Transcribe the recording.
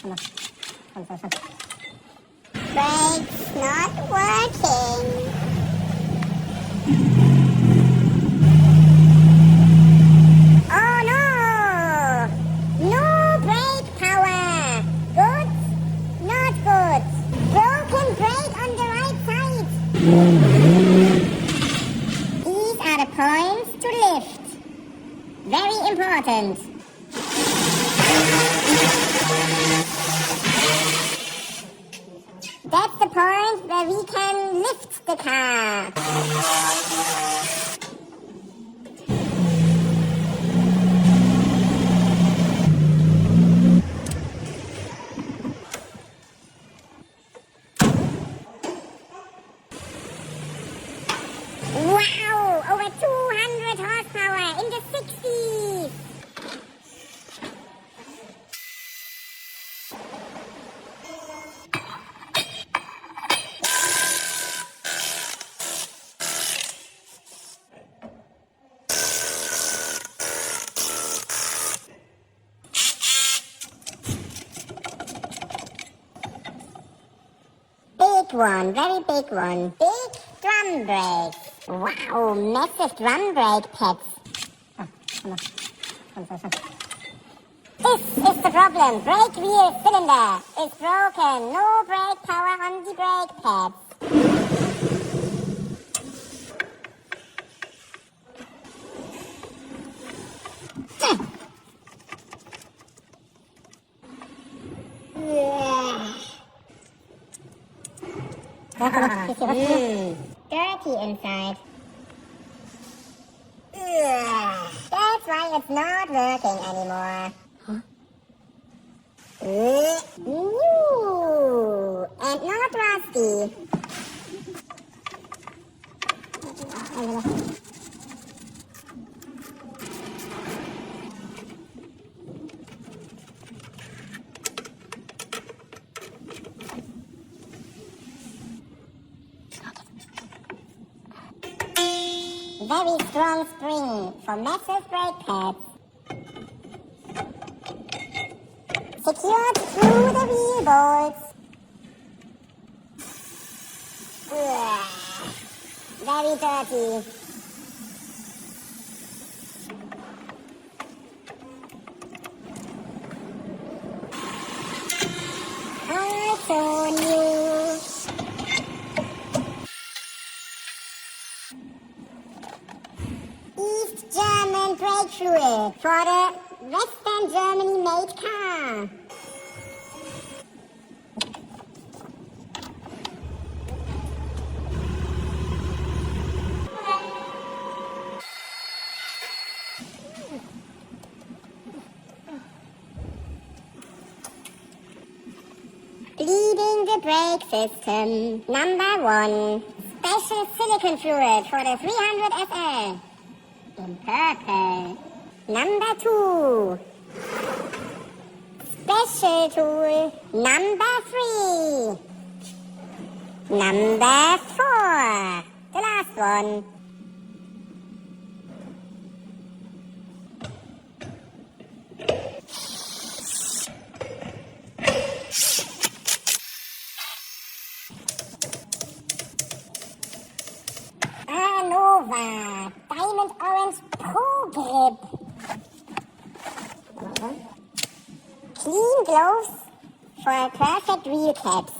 Brakes not working. Oh no! No brake power. Good? Not good. Broken brake on the right side. These are the points to lift. Very important. That's the point where we can lift the car. Wow! Over 200 horsepower in the 60s! Big one, very big one. Big drum brake. Wow, massive drum brake pads. This is the problem. Brake wheel cylinder is broken. No brake power on the brake pads. Dirty inside. That's why it's not working anymore. New and not rusty. Very strong spring for massive brake pads. Secured through the wheel bolts. Very dirty. Also new. East German brake fluid for the Western Germany made car. Bleeding the brake system. Number 1. Special silicone fluid for the 300 SL. In purple. Number 2. Special tool. Number 3. Number 4. The last one. Nova Diamond Orange Pro Grip. Clean gloves for perfect wheel caps.